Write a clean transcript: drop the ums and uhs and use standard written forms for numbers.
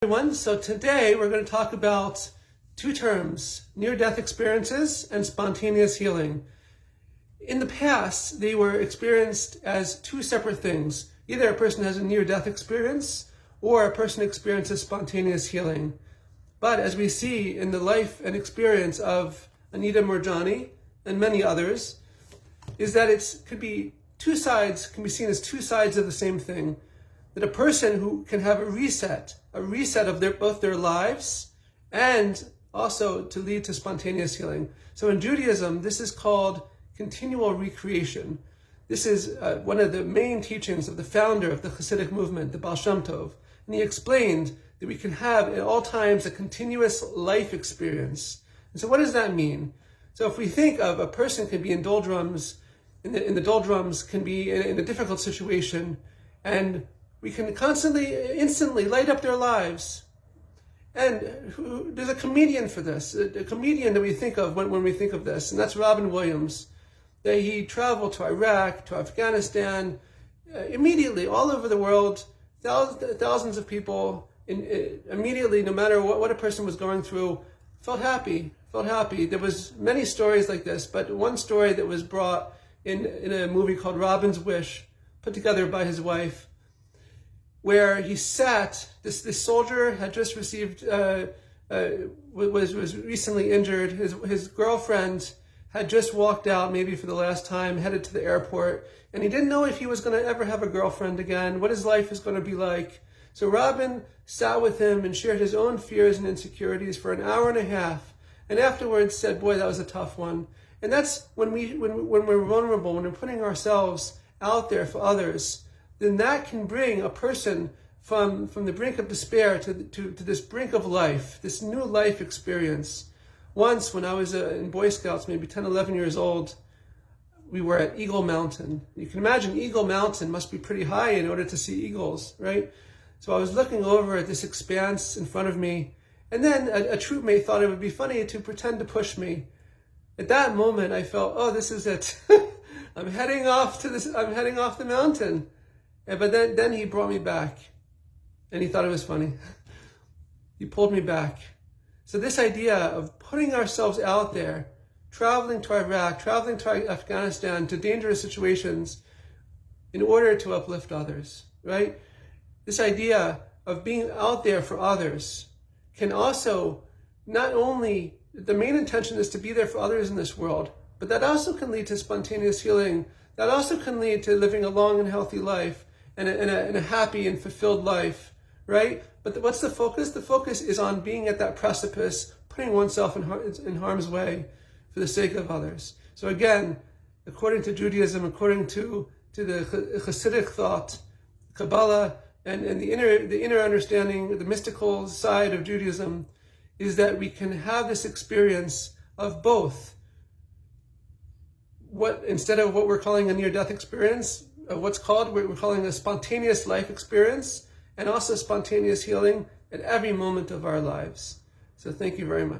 Everyone, so today we're going to talk about two terms, near-death experiences and spontaneous healing. In the past, they were experienced as two separate things. Either a person has a near-death experience or a person experiences spontaneous healing. But as we see in the life and experience of Anita Moorjani and many others, is that it could be two sides, can be seen as two sides of the same thing. That a person who can have a reset of both their lives and also to lead to spontaneous healing. So in Judaism, this is called continual recreation. This is one of the main teachings of the founder of the Hasidic movement, the Baal Shem Tov. And he explained that we can have at all times a continuous life experience. And so what does that mean? So if we think of a person can be in doldrums, in the doldrums can be in a difficult situation, and we can instantly light up their lives. And there's a comedian for this, a comedian that we think of when we think of this, and that's Robin Williams. That he traveled to Iraq, to Afghanistan, immediately all over the world, thousands of people, immediately, no matter what a person was going through, felt happy. There was many stories like this, but one story that was brought in a movie called Robin's Wish, put together by his wife, where he sat, this soldier had just received, was recently injured. His girlfriend had just walked out, maybe for the last time, headed to the airport, and he didn't know if he was going to ever have a girlfriend again, what his life is going to be like. So Robin sat with him and shared his own fears and insecurities for an hour and a half, and afterwards said, boy, that was a tough one. And that's when we're vulnerable, when we're putting ourselves out there for others, then that can bring a person from the brink of despair to this brink of life, this new life experience. Once, when I was in Boy Scouts, maybe 10, 11 years old, we were at Eagle Mountain. You can imagine Eagle Mountain must be pretty high in order to see eagles, right? So I was looking over at this expanse in front of me, and then a troopmate thought it would be funny to pretend to push me. At that moment, I felt, oh, this is it. I'm heading off the mountain. But then he brought me back, and he thought it was funny. He pulled me back. So this idea of putting ourselves out there, traveling to Iraq, traveling to Afghanistan, to dangerous situations in order to uplift others, right? This idea of being out there for others can also not only, the main intention is to be there for others in this world, but that also can lead to spontaneous healing. That also can lead to living a long and healthy life and a happy and fulfilled life, right? But what's the focus? The focus is on being at that precipice, putting oneself in harm's way for the sake of others. So again, according to Judaism, according to the Hasidic thought, Kabbalah, and the inner understanding, the mystical side of Judaism, is that we can have this experience of both. Instead of what we're calling a near-death experience, we're calling a spontaneous life experience, and also spontaneous healing at every moment of our lives. So thank you very much.